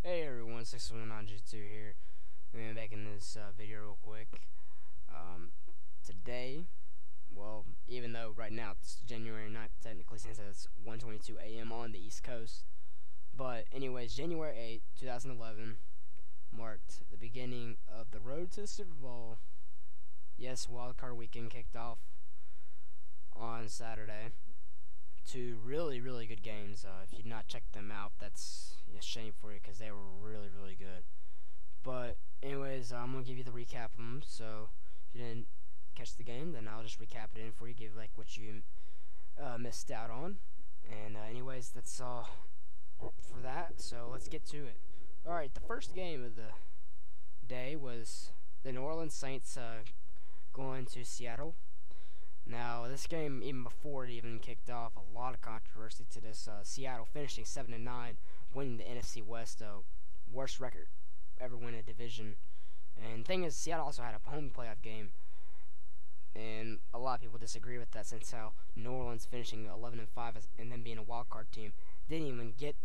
Hey everyone, 619G2 here. I'm gonna be making this video real quick. Today, well, even though right now it's January 9th, technically since it's 1:22 a.m. on the East Coast. But anyways, January 8th, 2011 marked the beginning of the road to the Super Bowl. Yes, Wildcard weekend kicked off on Saturday. Two really good games. If you've not checked them out, that's a shame for you because they were really good. But anyways, I'm gonna give you the recap of them. So if you didn't catch the game, then I'll just recap it in for you, give like what you missed out on. And anyways, that's all for that. So let's get to it. All right, the first game of the day was the New Orleans Saints going to Seattle. Now, this game, even before it even kicked off, a lot of controversy to this. Seattle finishing 7-9, winning the NFC West, worst record ever win a division. And the thing is, Seattle also had a home playoff game, and a lot of people disagree with that, since how New Orleans finishing 11-5 and then being a wild card team didn't even get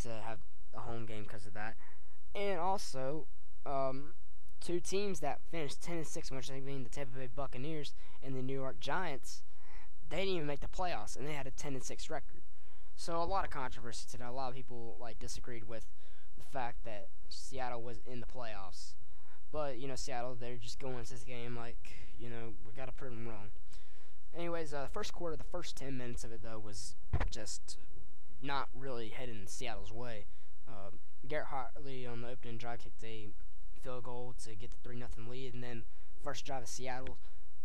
to have a home game because of that. And also, two teams that finished 10-6, which I mean the Tampa Bay Buccaneers and the New York Giants, they didn't even make the playoffs, and they had a 10-6 record. So a lot of controversy today. A lot of people disagreed with the fact that Seattle was in the playoffs. But Seattle, they're just going into this game we gotta prove them wrong. Anyways, first quarter, the first 10 minutes of it though was just not really heading Seattle's way. Garrett Hartley on the opening drive kicked a field goal to get the 3-0 lead, and then first drive of Seattle,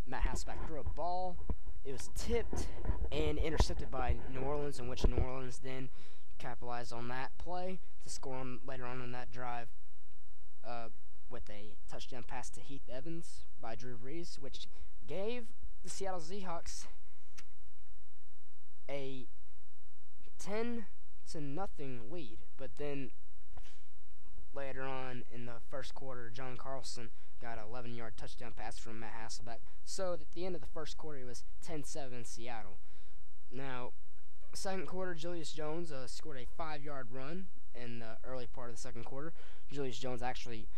Matt Hasselbeck threw a ball. It was tipped and intercepted by New Orleans, in which New Orleans then capitalized on that play to score later on in that drive with a touchdown pass to Heath Evans by Drew Brees, which gave the Seattle Seahawks a 10-0 lead. But then later on in the first quarter, John Carlson got an 11-yard touchdown pass from Matt Hasselbeck. So at the end of the first quarter, it was 10-7 Seattle. Now, second quarter, Julius Jones scored a 5-yard run in the early part of the second quarter. Julius Jones actually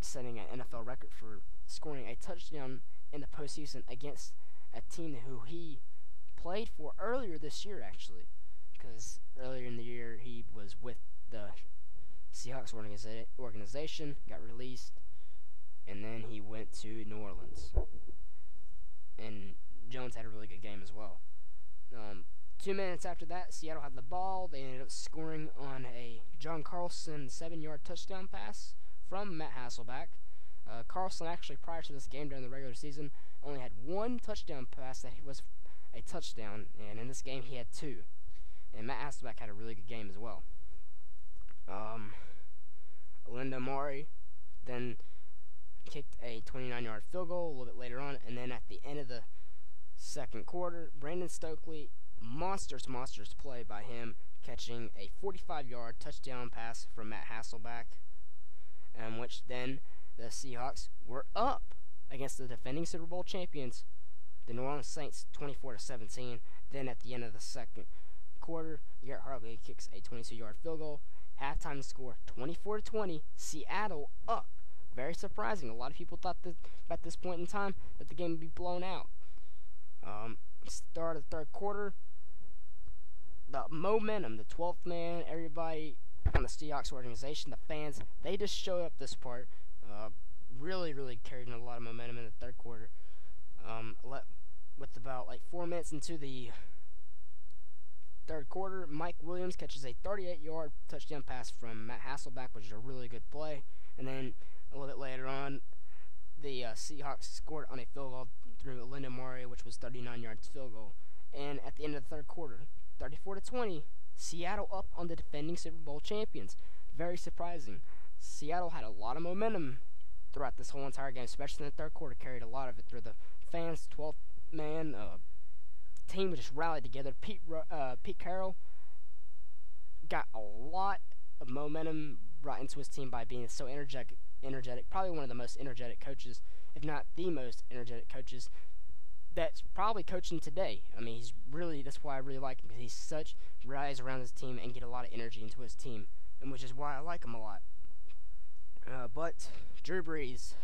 setting an NFL record for scoring a touchdown in the postseason against a team who he played for earlier this year, actually. Because earlier in the year, he was with the Seahawks organization, got released, and then he went to New Orleans. And Jones had a really good game as well. 2 minutes after that, Seattle had the ball. They ended up scoring on a John Carlson 7-yard touchdown pass from Matt Hasselbeck. Carlson actually, prior to this game during the regular season, only had one touchdown pass that was a touchdown, and in this game he had two. And Matt Hasselbeck had a really good game as well. Linda Murray then kicked a 29-yard field goal a little bit later on, and then at the end of the second quarter, Brandon Stokely, monstrous play by him, catching a 45-yard touchdown pass from Matt Hasselbeck, which then the Seahawks were up against the defending Super Bowl champions, the New Orleans Saints, 24-17. Then at the end of the second quarter, Garrett Hartley kicks a 22-yard field goal. Halftime score 24-20. Seattle up. Very surprising. A lot of people thought that at this point in time that the game would be blown out. Start of the third quarter, the momentum, the 12th man, everybody on the Seahawks organization, the fans, they just showed up this part. Really carried in a lot of momentum in the third quarter. With about 4 minutes into the third quarter, Mike Williams catches a 38-yard touchdown pass from Matt Hasselbeck, which is a really good play. And then a little bit later on, the Seahawks scored on a field goal through Linda Murray, which was 39 yards field goal. And at the end of the third quarter, 34-20, Seattle up on the defending Super Bowl champions. Very surprising. Seattle had a lot of momentum throughout this whole entire game, especially in the third quarter, carried a lot of it through the fans, 12th man, team just rallied together. Pete Carroll got a lot of momentum brought into his team by being so energetic. Probably one of the most energetic coaches, if not the most energetic coaches that's probably coaching today. I mean, that's why I really like him, because he's such rallies around his team and get a lot of energy into his team. and which is why I like him a lot. But Drew Brees,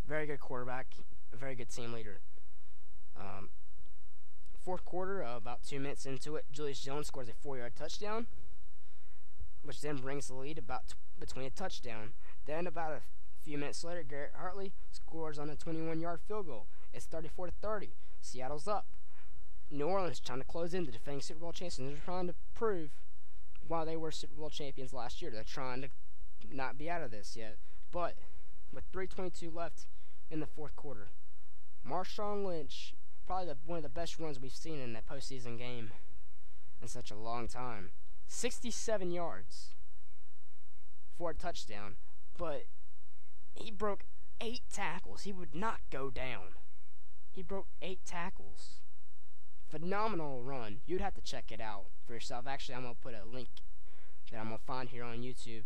very good quarterback, a very good team leader. Fourth quarter, about 2 minutes into it, Julius Jones scores a 4-yard touchdown, which then brings the lead between a touchdown. Then about a few minutes later, Garrett Hartley scores on a 21-yard field goal. It's 34-30. Seattle's up. New Orleans trying to close in the defending Super Bowl champions. They're trying to prove why they were Super Bowl champions last year. They're trying to not be out of this yet. But with 3:22 left in the fourth quarter, Marshawn Lynch, probably one of the best runs we've seen in a postseason game in such a long time. 67 yards for a touchdown, but he broke 8 tackles. He would not go down. He broke 8 tackles. Phenomenal run. You'd have to check it out for yourself. Actually, I'm going to put a link that I'm going to find here on YouTube.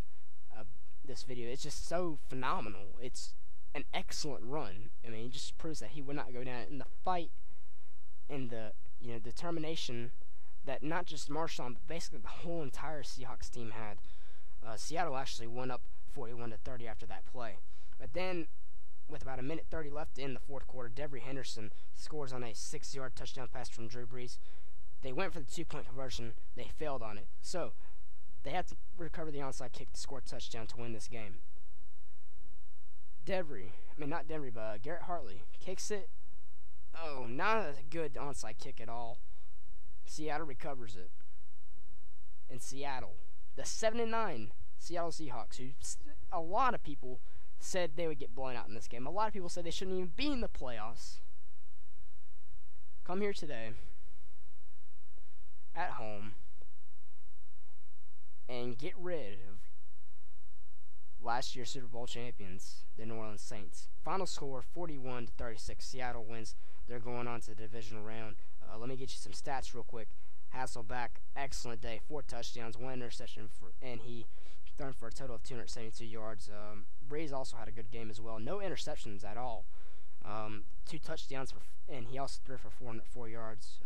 This video. It's just so phenomenal. It's an excellent run. I mean, it just proves that he would not go down in the fight and the determination that not just Marshawn, but basically the whole entire Seahawks team had. Seattle actually went up 41-30 after that play. But then, with about 1:30 left in the fourth quarter, Devery Henderson scores on a 6-yard touchdown pass from Drew Brees. They went for the 2-point conversion. They failed on it. So, they had to recover the onside kick to score a touchdown to win this game. Garrett Hartley kicks it. Oh, not a good onside kick at all. Seattle recovers it. In Seattle, the 7-9 Seattle Seahawks, who a lot of people said they would get blown out in this game. A lot of people said they shouldn't even be in the playoffs. Come here today, at home, and get rid of last year's Super Bowl champions, the New Orleans Saints. Final score, 41-36. Seattle wins. They're going on to the divisional round. Let me get you some stats real quick. Hasselbeck, excellent day. 4 touchdowns, 1 interception, and he thrown for a total of 272 yards. Brees also had a good game as well. No interceptions at all. 2 touchdowns, and he also threw for 404 yards.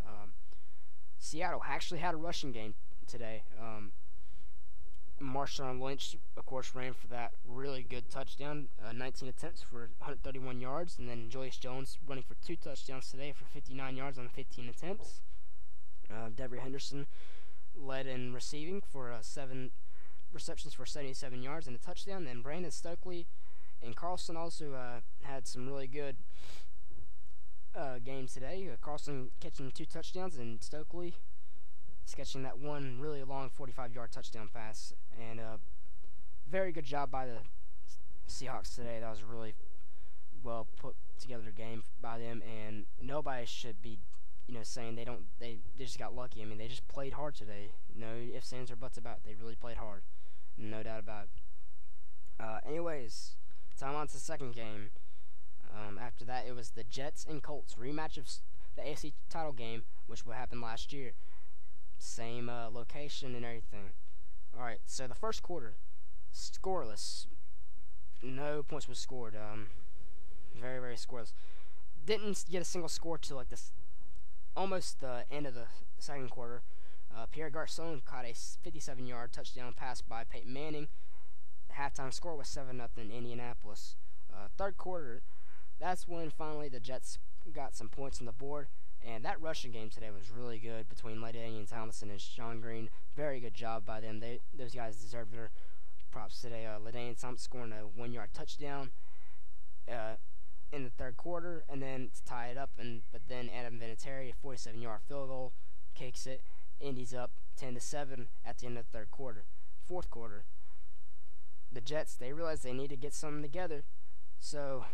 Seattle actually had a rushing game today. Marshawn Lynch, of course, ran for that really good touchdown, 19 attempts for 131 yards, and then Julius Jones running for 2 touchdowns today for 59 yards on 15 attempts. Devery Henderson led in receiving for 7 receptions for 77 yards and a touchdown. Then Brandon Stokely and Carlson also had some really good games today. Carlson catching 2 touchdowns and Stokely catching that one really long 45-yard touchdown pass. And very good job by the Seahawks today. That was a really well put together game by them, and nobody should be saying they just got lucky. I mean, they just played hard today. No ifs, ands, or buts about it. They really played hard. No doubt about it. Anyways, time on to the second game. After that, it was the Jets and Colts rematch of the AFC title game, which would happen last year. Same location and everything. Alright, so the first quarter, scoreless. No points was scored. Very, very scoreless. Didn't get a single score till like this, almost the end of the second quarter. Pierre Garcon caught a 57-yard touchdown pass by Peyton Manning. The halftime score was 7-0 Indianapolis. Third quarter, that's when finally the Jets got some points on the board. And that rushing game today was really good between LaDanian Tomlinson and Sean Green. Very good job by them. Those guys deserve their props today. LaDanian Tomlinson scoring a 1-yard touchdown in the third quarter, and then to tie it up. But then Adam Vinatieri, a 47-yard field goal, kicks it. Indy's up 10-7 at the end of the third quarter. Fourth quarter, the Jets, they realized they need to get something together. So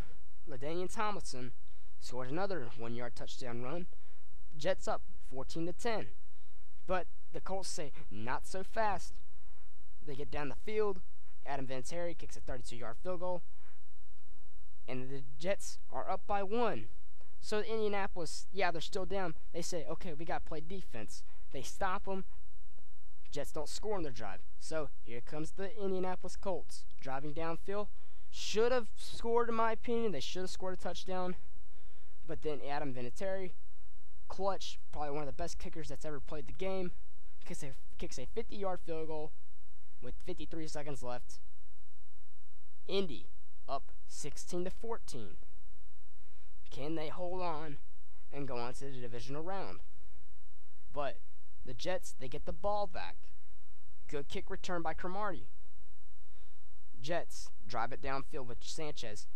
LaDanian Tomlinson scores another 1-yard touchdown run. Jets up 14-10. But the Colts say, not so fast. They get down the field. Adam Vinatieri kicks a 32-yard field goal. And the Jets are up by 1. So Indianapolis, yeah, they're still down. They say, okay, we got to play defense. They stop them. Jets don't score on their drive. So here comes the Indianapolis Colts driving downfield. Should have scored, in my opinion. They should have scored a touchdown. But then Adam Vinatieri, clutch, probably one of the best kickers that's ever played the game, kicks a 50-yard field goal with 53 seconds left. Indy up 16-14. Can they hold on and go on to the divisional round? But the Jets, they get the ball back. Good kick return by Cromartie. Jets drive it downfield with Sanchez.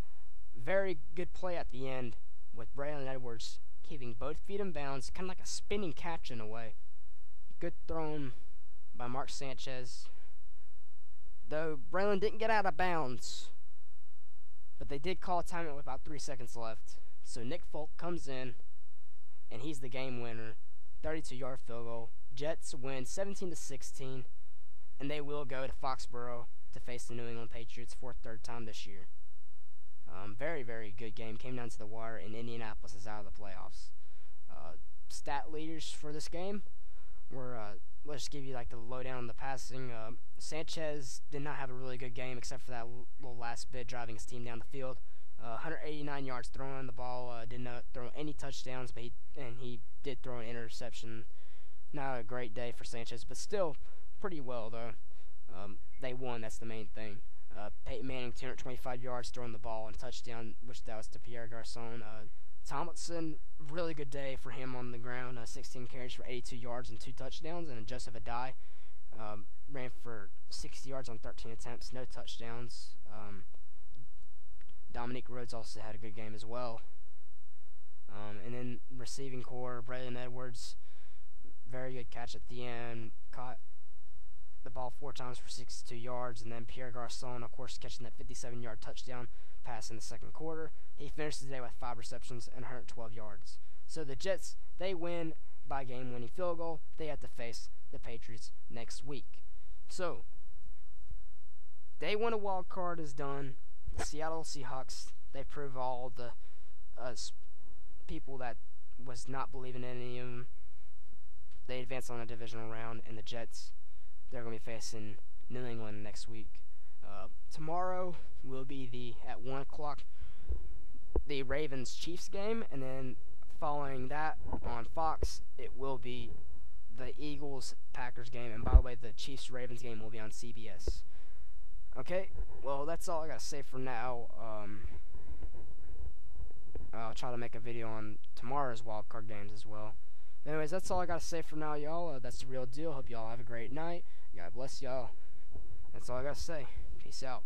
Very good play at the end with Braylon Edwards keeping both feet in bounds, kind of like a spinning catch in a way. Good thrown by Mark Sanchez. Though Braylon didn't get out of bounds, but they did call a timeout with about 3 seconds left. So Nick Folk comes in, and he's the game winner. 32-yard field goal. Jets win 17-16, and they will go to Foxborough to face the New England Patriots for a third time this year. Very, very good game. Came down to the wire, and Indianapolis is out of the playoffs. Stat leaders for this game were, let's just give you like the lowdown on the passing. Sanchez did not have a really good game except for that little last bit driving his team down the field. 189 yards throwing the ball. Did not throw any touchdowns, but he did throw an interception. Not a great day for Sanchez, but still pretty well though. They won. That's the main thing. Peyton Manning 225 yards throwing the ball and a touchdown, which that was to Pierre Garcon. Tomlinson, really good day for him on the ground. 16 carries for 82 yards and 2 touchdowns. And Joseph Adai ran for 60 yards on 13 attempts, no touchdowns. Dominique Rhodes also had a good game as well. And then receiving core, Braylon Edwards, very good catch at the end. Caught the ball 4 times for 62 yards. And then Pierre Garcon, of course, catching that 57-yard touchdown pass in the second quarter. He finished the day with 5 receptions and 112 yards. So the Jets, they win by game-winning field goal. They have to face the Patriots next week. So, day 1 of Wildcard is done. The Seattle Seahawks, they prove all the people that was not believing in any of them. They advance on a divisional round, and the Jets, they're going to be facing New England next week. Tomorrow will be at 1 o'clock, the Ravens-Chiefs game, and then following that on Fox, it will be the Eagles-Packers game. And by the way, the Chiefs-Ravens game will be on CBS. Okay, well, that's all I got to say for now. I'll try to make a video on tomorrow's wildcard games as well. Anyways, that's all I got to say for now, y'all. That's the real deal. Hope y'all have a great night. God bless y'all. That's all I got to say. Peace out.